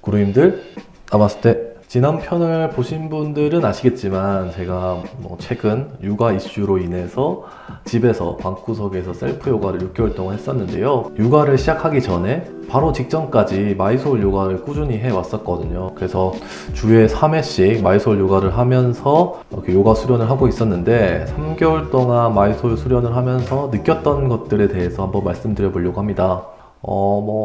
구루님들 나마스테. 지난 편을 보신 분들은 아시겠지만 제가 최근 육아 이슈로 인해서 집에서 방구석에서 셀프 요가를 6개월 동안 했었는데요. 육아를 시작하기 전에 바로 직전까지 마이솔 요가를 꾸준히 해왔었거든요. 그래서 주에 3회씩 마이솔 요가를 하면서 이렇게 요가 수련을 하고 있었는데 3개월 동안 마이솔 수련을 하면서 느꼈던 것들에 대해서 한번 말씀드려 보려고 합니다.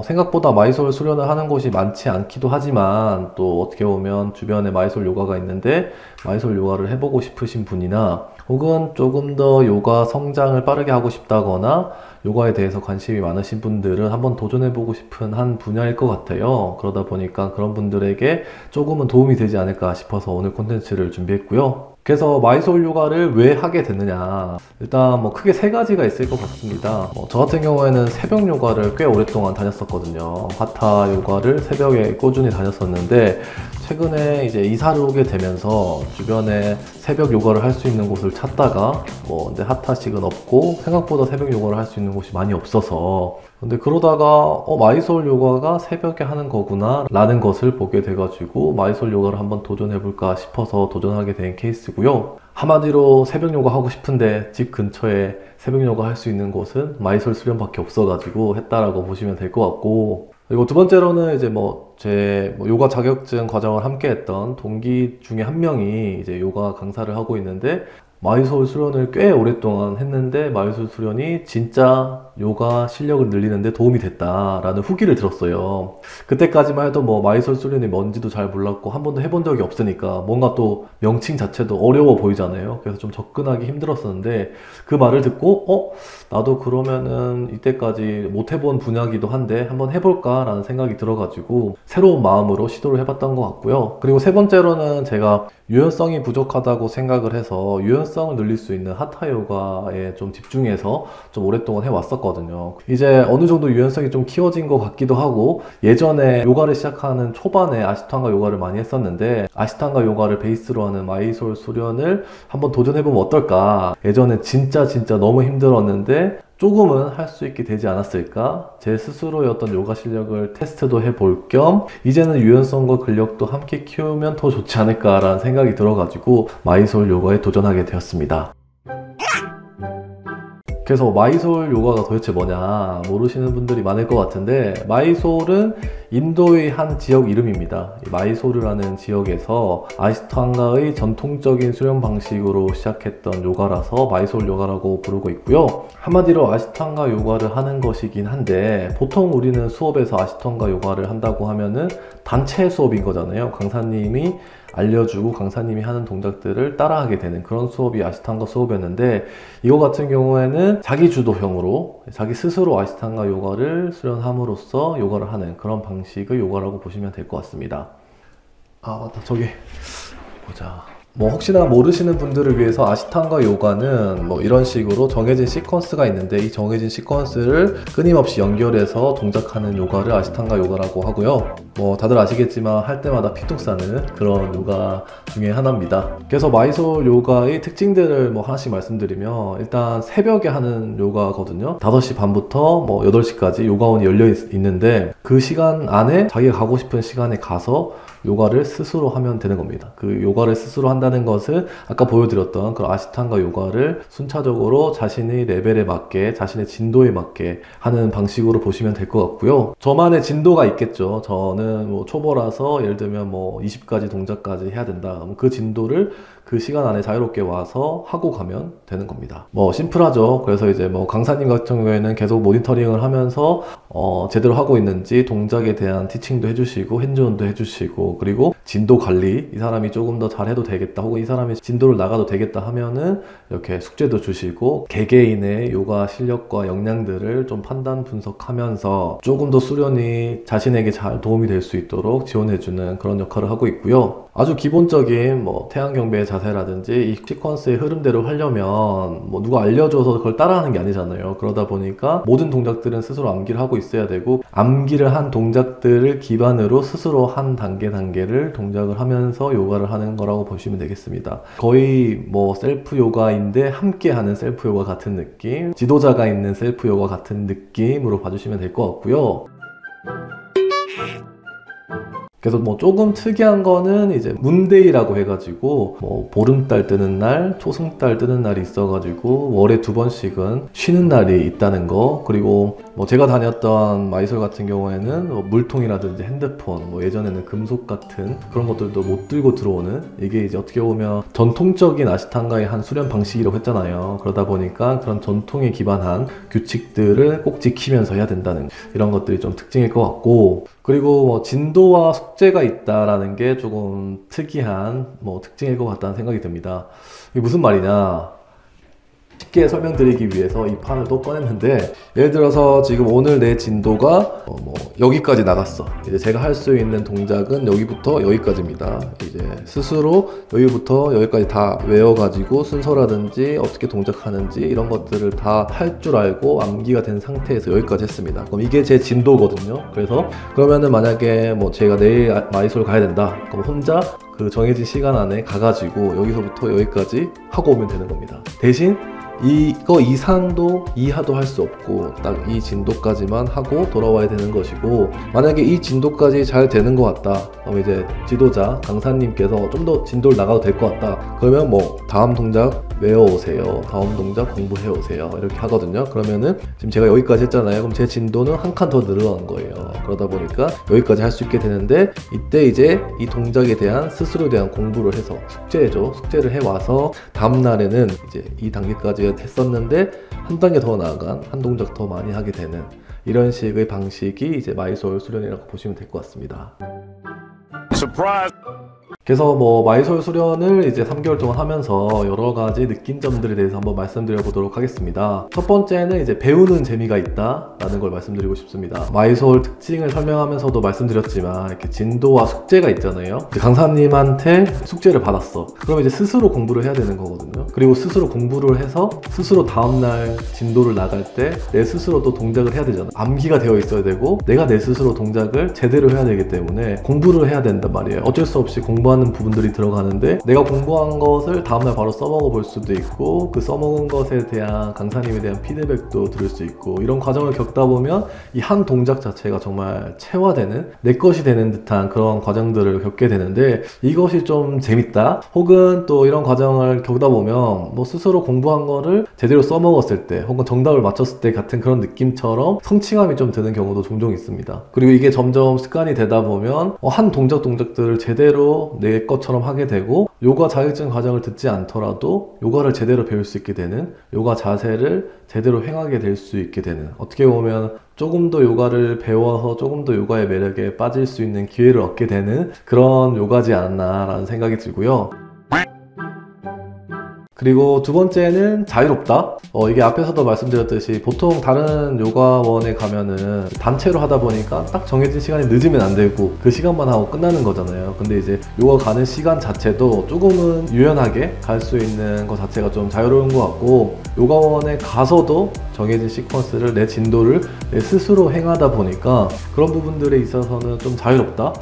생각보다 마이솔 수련을 하는 곳이 많지 않기도 하지만 또 어떻게 보면 주변에 마이솔 요가가 있는데 마이솔 요가를 해보고 싶으신 분이나 혹은 조금 더 요가 성장을 빠르게 하고 싶다거나 요가에 대해서 관심이 많으신 분들은 한번 도전해보고 싶은 한 분야일 것 같아요. 그러다 보니까 그런 분들에게 조금은 도움이 되지 않을까 싶어서 오늘 콘텐츠를 준비했고요. 그래서 마이솔 요가를 왜 하게 됐느냐, 일단 크게 세 가지가 있을 것 같습니다. 저 같은 경우에는 새벽 요가를 꽤 오랫동안 다녔었거든요. 하타 요가를 새벽에 꾸준히 다녔었는데 최근에 이제 이사를 오게 되면서 주변에 새벽 요가를 할 수 있는 곳을 찾다가 근데 하타식은 없고 생각보다 새벽 요가를 할 수 있는 곳이 많이 없어서, 근데 그러다가 마이솔 요가가 새벽에 하는 거구나 라는 것을 보게 돼가지고 마이솔 요가를 한번 도전해볼까 싶어서 도전하게 된 케이스고요. 한마디로 새벽 요가 하고 싶은데 집 근처에 새벽 요가 할 수 있는 곳은 마이솔 수련밖에 없어가지고 했다라고 보시면 될 것 같고, 그리고 두 번째로는 이제 제 요가 자격증 과정을 함께 했던 동기 중에 한 명이 이제 요가 강사를 하고 있는데 마이솔 수련을 꽤 오랫동안 했는데 마이솔 수련이 진짜 요가 실력을 늘리는데 도움이 됐다라는 후기를 들었어요. 그때까지만 해도 마이솔 수련이 뭔지도 잘 몰랐고 한 번도 해본 적이 없으니까 뭔가 또 명칭 자체도 어려워 보이잖아요. 그래서 좀 접근하기 힘들었었는데 그 말을 듣고 나도 그러면은 이때까지 못 해본 분야기도 한데 한번 해볼까 라는 생각이 들어가지고 새로운 마음으로 시도를 해봤던 것 같고요. 그리고 세 번째로는 제가 유연성이 부족하다고 생각을 해서 유연성을 늘릴 수 있는 하타 요가에 좀 집중해서 좀 오랫동안 해왔었거든요. 이제 어느 정도 유연성이 좀 키워진 것 같기도 하고, 예전에 요가를 시작하는 초반에 아시탄가 요가를 많이 했었는데 아시탄가 요가를 베이스로 하는 마이솔 수련을 한번 도전해보면 어떨까. 예전에 진짜 너무 힘들었는데 조금은 할 수 있게 되지 않았을까? 제 스스로의 어떤 요가 실력을 테스트도 해볼 겸 이제는 유연성과 근력도 함께 키우면 더 좋지 않을까 라는 생각이 들어가지고 마이솔 요가에 도전하게 되었습니다. 그래서 마이솔 요가가 도대체 뭐냐 모르시는 분들이 많을 것 같은데, 마이솔은 인도의 한 지역 이름입니다. 마이소르라는 지역에서 아시탄가의 전통적인 수련 방식으로 시작했던 요가라서 마이솔 요가라고 부르고 있고요. 한마디로 아시탄가 요가를 하는 것이긴 한데, 보통 우리는 수업에서 아시탄가 요가를 한다고 하면은 단체 수업인 거잖아요. 강사님이 알려주고 강사님이 하는 동작들을 따라하게 되는 그런 수업이 아시탄가 수업이었는데, 이거 같은 경우에는 자기 주도형으로 자기 스스로 아시탄가 요가를 수련함으로써 요가를 하는 그런 방식의 요가라고 보시면 될 것 같습니다. 맞다, 저기 보자. 혹시나 모르시는 분들을 위해서 아시탄가 요가는 이런 식으로 정해진 시퀀스가 있는데, 이 정해진 시퀀스를 끊임없이 연결해서 동작하는 요가를 아시탄가 요가라고 하고요. 다들 아시겠지만 할 때마다 피뚝 싸는 그런 요가 중에 하나입니다. 그래서 마이솔 요가의 특징들을 하나씩 말씀드리면, 일단 새벽에 하는 요가거든요. 5시 반부터 8시까지 요가원이 열려 있는데 그 시간 안에 자기가 가고 싶은 시간에 가서 요가를 스스로 하면 되는 겁니다. 그 요가를 스스로 한다는 것은 아까 보여드렸던 그런 아시탄가 요가를 순차적으로 자신의 레벨에 맞게, 자신의 진도에 맞게 하는 방식으로 보시면 될 것 같고요. 저만의 진도가 있겠죠. 저는 초보라서 예를 들면 20가지 동작까지 해야 된다. 그 진도를 그 시간 안에 자유롭게 와서 하고 가면 되는 겁니다. 심플하죠. 그래서 이제 강사님 같은 경우에는 계속 모니터링을 하면서 제대로 하고 있는지 동작에 대한 티칭도 해주시고 핸즈온도 해주시고, 그리고 진도 관리, 이 사람이 조금 더 잘해도 되겠다 혹은 이 사람이 진도를 나가도 되겠다 하면은 이렇게 숙제도 주시고, 개개인의 요가 실력과 역량들을 좀 판단 분석하면서 조금 더 수련이 자신에게 잘 도움이 될 수 있도록 지원해주는 그런 역할을 하고 있고요. 아주 기본적인 태양경배의 자세라든지 이 시퀀스의 흐름대로 하려면 누가 알려줘서 그걸 따라하는 게 아니잖아요. 그러다 보니까 모든 동작들은 스스로 암기를 하고 있어야 되고, 암기를 한 동작들을 기반으로 스스로 한 단계를 동작을 하면서 요가를 하는 거라고 보시면 되겠습니다. 거의 셀프 요가인데 함께 하는 셀프 요가 같은 느낌, 지도자가 있는 셀프 요가 같은 느낌으로 봐주시면 될 것 같고요. 그래서 뭐 조금 특이한 거는 이제 문데이라고 해가지고 뭐 보름달 뜨는 날, 초승달 뜨는 날이 있어가지고 월에 2번씩은 쉬는 날이 있다는 거. 그리고 뭐 제가 다녔던 마이솔 같은 경우에는 뭐 물통이라든지 핸드폰, 뭐 예전에는 금속 같은 그런 것들도 못 들고 들어오는, 이게 이제 어떻게 보면 전통적인 아시탄가의 한 수련 방식이라고 했잖아요. 그러다 보니까 그런 전통에 기반한 규칙들을 꼭 지키면서 해야 된다는 이런 것들이 좀 특징일 것 같고, 그리고 뭐 진도와 숙제가 있다라는 게 조금 특이한 뭐 특징일 것 같다는 생각이 듭니다. 이게 무슨 말이냐? 쉽게 설명드리기 위해서 이 판을 또 꺼냈는데, 예를 들어서 지금 오늘 내 진도가 뭐 여기까지 나갔어. 이제 제가 할 수 있는 동작은 여기부터 여기까지입니다. 이제 스스로 여기부터 여기까지 다 외워가지고 순서라든지 어떻게 동작하는지 이런 것들을 다 할 줄 알고 암기가 된 상태에서 여기까지 했습니다. 그럼 이게 제 진도거든요. 그래서 그러면은 만약에 뭐 제가 내일 마이솔 가야 된다. 그럼 혼자 그 정해진 시간 안에 가가지고 여기서부터 여기까지 하고 오면 되는 겁니다. 대신 이거 이상도 이하도 할 수 없고 딱 이 진도까지만 하고 돌아와야 되는 것이고, 만약에 이 진도까지 잘 되는 것 같다, 그럼 이제 지도자 강사님께서 좀 더 진도를 나가도 될 것 같다, 그러면 뭐 다음 동작 외워오세요, 다음 동작 공부해오세요, 이렇게 하거든요. 그러면은 지금 제가 여기까지 했잖아요. 그럼 제 진도는 한 칸 더 늘어난 거예요. 그러다 보니까 여기까지 할 수 있게 되는데, 이때 이제 이 동작에 대한 스스로에 대한 공부를 해서 숙제죠. 숙제를 해와서 다음 날에는 이제 이 단계까지 했었는데 한 단계 더 나아간 한 동작 더 많이 하게 되는 이런 식의 방식이 이제 마이솔 수련이라고 보시면 될 것 같습니다. 그래서 뭐 마이솔 수련을 이제 3개월 동안 하면서 여러 가지 느낀 점들에 대해서 한번 말씀드려 보도록 하겠습니다. 첫 번째는 이제 배우는 재미가 있다라는 걸 말씀드리고 싶습니다. 마이솔 특징을 설명하면서도 말씀드렸지만 이렇게 진도와 숙제가 있잖아요. 이제 강사님한테 숙제를 받았어. 그럼 이제 스스로 공부를 해야 되는 거거든요. 그리고 스스로 공부를 해서 스스로 다음날 진도를 나갈 때 내 스스로 또 동작을 해야 되잖아. 암기가 되어 있어야 되고 내가 내 스스로 동작을 제대로 해야 되기 때문에 공부를 해야 된단 말이에요. 어쩔 수 없이 공부하는 부분들이 들어가는데, 내가 공부한 것을 다음날 바로 써먹어 볼 수도 있고 그 써먹은 것에 대한 강사님에 대한 피드백도 들을 수 있고, 이런 과정을 겪다 보면 이 한 동작 자체가 정말 체화되는, 내 것이 되는 듯한 그런 과정들을 겪게 되는데, 이것이 좀 재밌다, 혹은 또 이런 과정을 겪다 보면 뭐 스스로 공부한 거를 제대로 써먹었을 때 혹은 정답을 맞췄을 때 같은 그런 느낌처럼 성취감이 좀 드는 경우도 종종 있습니다. 그리고 이게 점점 습관이 되다 보면 한 동작들을 제대로 내 것처럼 하게 되고, 요가 자격증 과정을 듣지 않더라도 요가를 제대로 배울 수 있게 되는, 요가 자세를 제대로 행하게 될 수 있게 되는, 어떻게 보면 조금 더 요가를 배워서 조금 더 요가의 매력에 빠질 수 있는 기회를 얻게 되는 그런 요가지 않나 라는 생각이 들고요. 그리고 두 번째는 자유롭다. 이게 앞에서도 말씀드렸듯이 보통 다른 요가원에 가면은 단체로 하다 보니까 딱 정해진 시간이 늦으면 안 되고 그 시간만 하고 끝나는 거잖아요. 근데 이제 요가 가는 시간 자체도 조금은 유연하게 갈 수 있는 것 자체가 좀 자유로운 것 같고, 요가원에 가서도 정해진 시퀀스를, 내 진도를 내 스스로 행하다 보니까 그런 부분들에 있어서는 좀 자유롭다.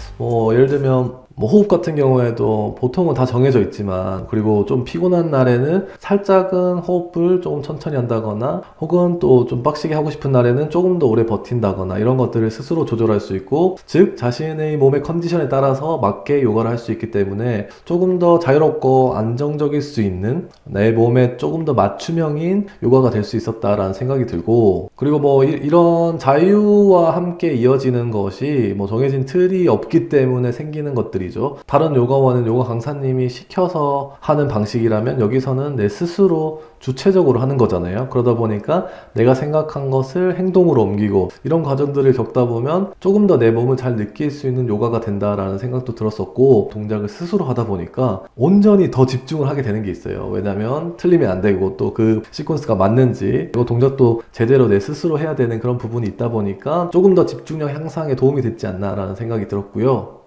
예를 들면 뭐 호흡 같은 경우에도 보통은 다 정해져 있지만, 그리고 좀 피곤한 날에는 살짝은 호흡을 조금 천천히 한다거나, 혹은 또 좀 빡시게 하고 싶은 날에는 조금 더 오래 버틴다거나, 이런 것들을 스스로 조절할 수 있고, 즉 자신의 몸의 컨디션에 따라서 맞게 요가를 할 수 있기 때문에 조금 더 자유롭고 안정적일 수 있는, 내 몸에 조금 더 맞춤형인 요가가 될 수 있었다라는 생각이 들고, 그리고 뭐 이런 자유와 함께 이어지는 것이 뭐 정해진 틀이 없기 때문에 생기는 것들이, 다른 요가원은 요가 강사님이 시켜서 하는 방식이라면 여기서는 내 스스로 주체적으로 하는 거잖아요. 그러다 보니까 내가 생각한 것을 행동으로 옮기고, 이런 과정들을 겪다 보면 조금 더 내 몸을 잘 느낄 수 있는 요가가 된다라는 생각도 들었었고, 동작을 스스로 하다 보니까 온전히 더 집중을 하게 되는 게 있어요. 왜냐면 틀리면 안 되고, 또 그 시퀀스가 맞는지, 그리고 동작도 제대로 내 스스로 해야 되는 그런 부분이 있다 보니까 조금 더 집중력 향상에 도움이 됐지 않나 라는 생각이 들었고요.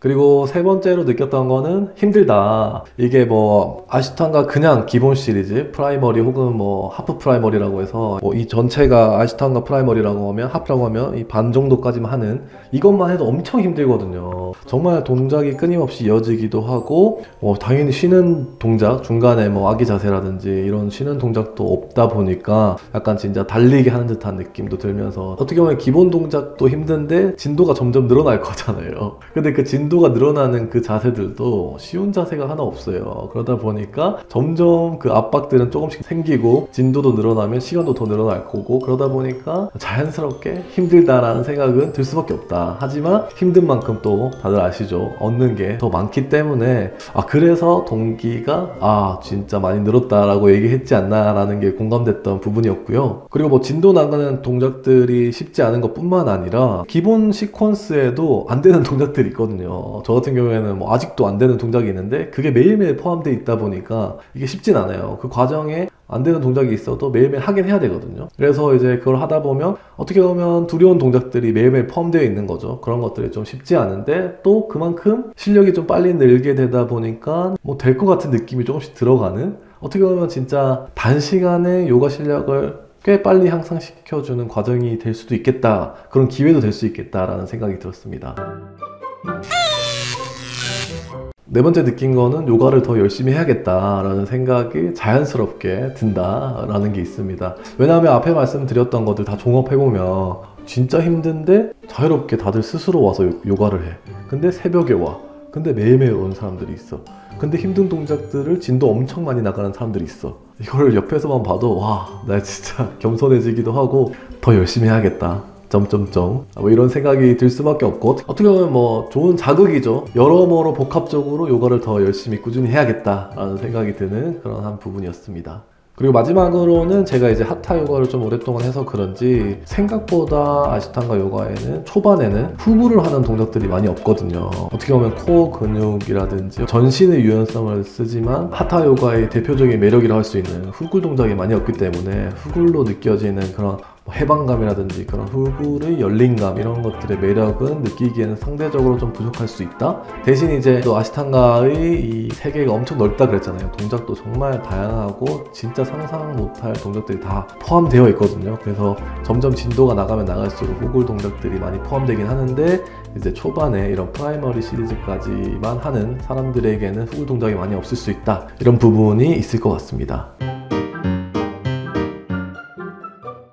그리고 세 번째로 느꼈던 거는 힘들다. 이게 뭐 아시탄가 그냥 기본 시리즈 프라이머리 혹은 뭐 하프 프라이머리라고 해서 뭐 이 전체가 아시탄가 프라이머리라고 하면 하프라고 하면 이 반 정도까지만 하는 이것만 해도 엄청 힘들거든요. 정말 동작이 끊임없이 이어지기도 하고 당연히 쉬는 동작 중간에 뭐 아기 자세라든지 이런 쉬는 동작도 없다 보니까 약간 진짜 달리기 하는 듯한 느낌도 들면서 어떻게 보면 기본 동작도 힘든데 진도가 점점 늘어날 거잖아요. 근데 그 진도가 늘어나는 그 자세들도 쉬운 자세가 하나 없어요. 그러다 보니까 점점 그 압박들은 조금씩 생기고 진도도 늘어나면 시간도 더 늘어날 거고 그러다 보니까 자연스럽게 힘들다라는 생각은 들 수밖에 없다. 하지만 힘든 만큼 또 다들 아시죠? 얻는 게 더 많기 때문에 그래서 동기가 진짜 많이 늘었다라고 얘기했지 않나 라는 게 공감됐던 부분이었고요. 그리고 뭐 진도 나가는 동작들이 쉽지 않은 것 뿐만 아니라 기본 시퀀스에도 안 되는 동작들이 있거든요. 저 같은 경우에는 뭐 아직도 안 되는 동작이 있는데 그게 매일매일 포함되어 있다 보니까 이게 쉽진 않아요. 그 과정에 안 되는 동작이 있어도 매일매일 하긴 해야 되거든요. 그래서 이제 그걸 하다 보면 어떻게 보면 두려운 동작들이 매일매일 포함되어 있는 거죠. 그런 것들이 좀 쉽지 않은데 또 그만큼 실력이 좀 빨리 늘게 되다 보니까 뭐 될 것 같은 느낌이 조금씩 들어가는, 어떻게 보면 진짜 단시간에 요가 실력을 꽤 빨리 향상시켜주는 과정이 될 수도 있겠다, 그런 기회도 될 수 있겠다라는 생각이 들었습니다. 네 번째 느낀 거는 요가를 더 열심히 해야겠다라는 생각이 자연스럽게 든다라는 게 있습니다. 왜냐하면 앞에 말씀드렸던 것들 다 종합해보면 진짜 힘든데 자유롭게 다들 스스로 와서 요가를 해. 근데 새벽에 와. 근데 매일매일 오는 사람들이 있어. 근데 힘든 동작들을 진도 엄청 많이 나가는 사람들이 있어. 이거를 옆에서만 봐도 나 진짜 겸손해지기도 하고 더 열심히 해야겠다. 뭐 이런 생각이 들 수밖에 없고, 어떻게 보면 뭐 좋은 자극이죠. 여러모로 복합적으로 요가를 더 열심히 꾸준히 해야겠다라는 생각이 드는 그런 한 부분이었습니다. 그리고 마지막으로는 제가 이제 하타 요가를 좀 오랫동안 해서 그런지 생각보다 아시탄가 요가에는 초반에는 후구를 하는 동작들이 많이 없거든요. 어떻게 보면 코어 근육이라든지 전신의 유연성을 쓰지만 하타 요가의 대표적인 매력이라고 할 수 있는 후굴 동작이 많이 없기 때문에 후굴로 느껴지는 그런 해방감이라든지 그런 후굴의 열린감, 이런 것들의 매력은 느끼기에는 상대적으로 좀 부족할 수 있다. 대신 이제 또 아시탄가의 이 세계가 엄청 넓다 그랬잖아요. 동작도 정말 다양하고 진짜 상상 못할 동작들이 다 포함되어 있거든요. 그래서 점점 진도가 나가면 나갈수록 후굴 동작들이 많이 포함되긴 하는데, 이제 초반에 이런 프라이머리 시리즈까지만 하는 사람들에게는 후굴 동작이 많이 없을 수 있다, 이런 부분이 있을 것 같습니다.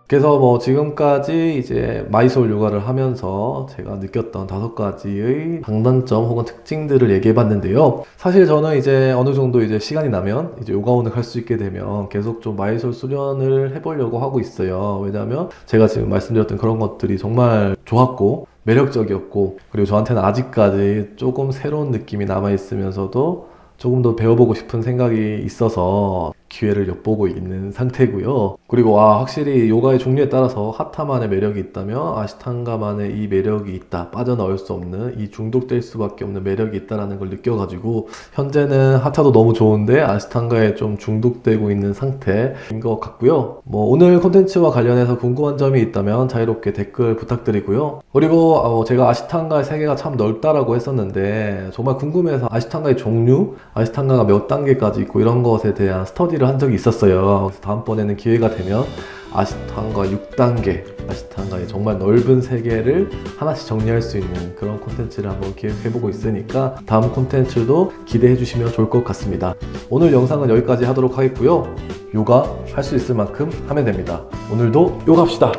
그래서 뭐 지금까지 이제 마이솔 요가를 하면서 제가 느꼈던 5가지의 장단점 혹은 특징들을 얘기해 봤는데요. 사실 저는 이제 어느 정도 이제 시간이 나면 이제 요가원을 갈 수 있게 되면 계속 좀 마이솔 수련을 해보려고 하고 있어요. 왜냐면 제가 지금 말씀드렸던 그런 것들이 정말 좋았고 매력적이었고, 그리고 저한테는 아직까지 조금 새로운 느낌이 남아있으면서도 조금 더 배워보고 싶은 생각이 있어서 기회를 엿보고 있는 상태고요. 그리고 확실히 요가의 종류에 따라서 하타만의 매력이 있다면 아시탄가만의 이 매력이 있다, 빠져나올 수 없는, 이 중독될 수밖에 없는 매력이 있다는 걸 느껴가지고 현재는 하타도 너무 좋은데 아시탄가에 좀 중독되고 있는 상태인 것 같고요. 뭐 오늘 콘텐츠와 관련해서 궁금한 점이 있다면 자유롭게 댓글 부탁드리고요. 그리고 제가 아시탄가의 세계가 참 넓다라고 했었는데, 정말 궁금해서 아시탄가의 종류, 아시탄가가 몇 단계까지 있고 이런 것에 대한 스터디를 한 적이 있었어요. 그래서 다음번에는 기회가 되면 아시탄가 6단계, 아시탄가의 정말 넓은 세계를 하나씩 정리할 수 있는 그런 콘텐츠를 한번 기획해보고 있으니까 다음 콘텐츠도 기대해 주시면 좋을 것 같습니다. 오늘 영상은 여기까지 하도록 하겠고요. 요가 할 수 있을 만큼 하면 됩니다. 오늘도 요가 합시다.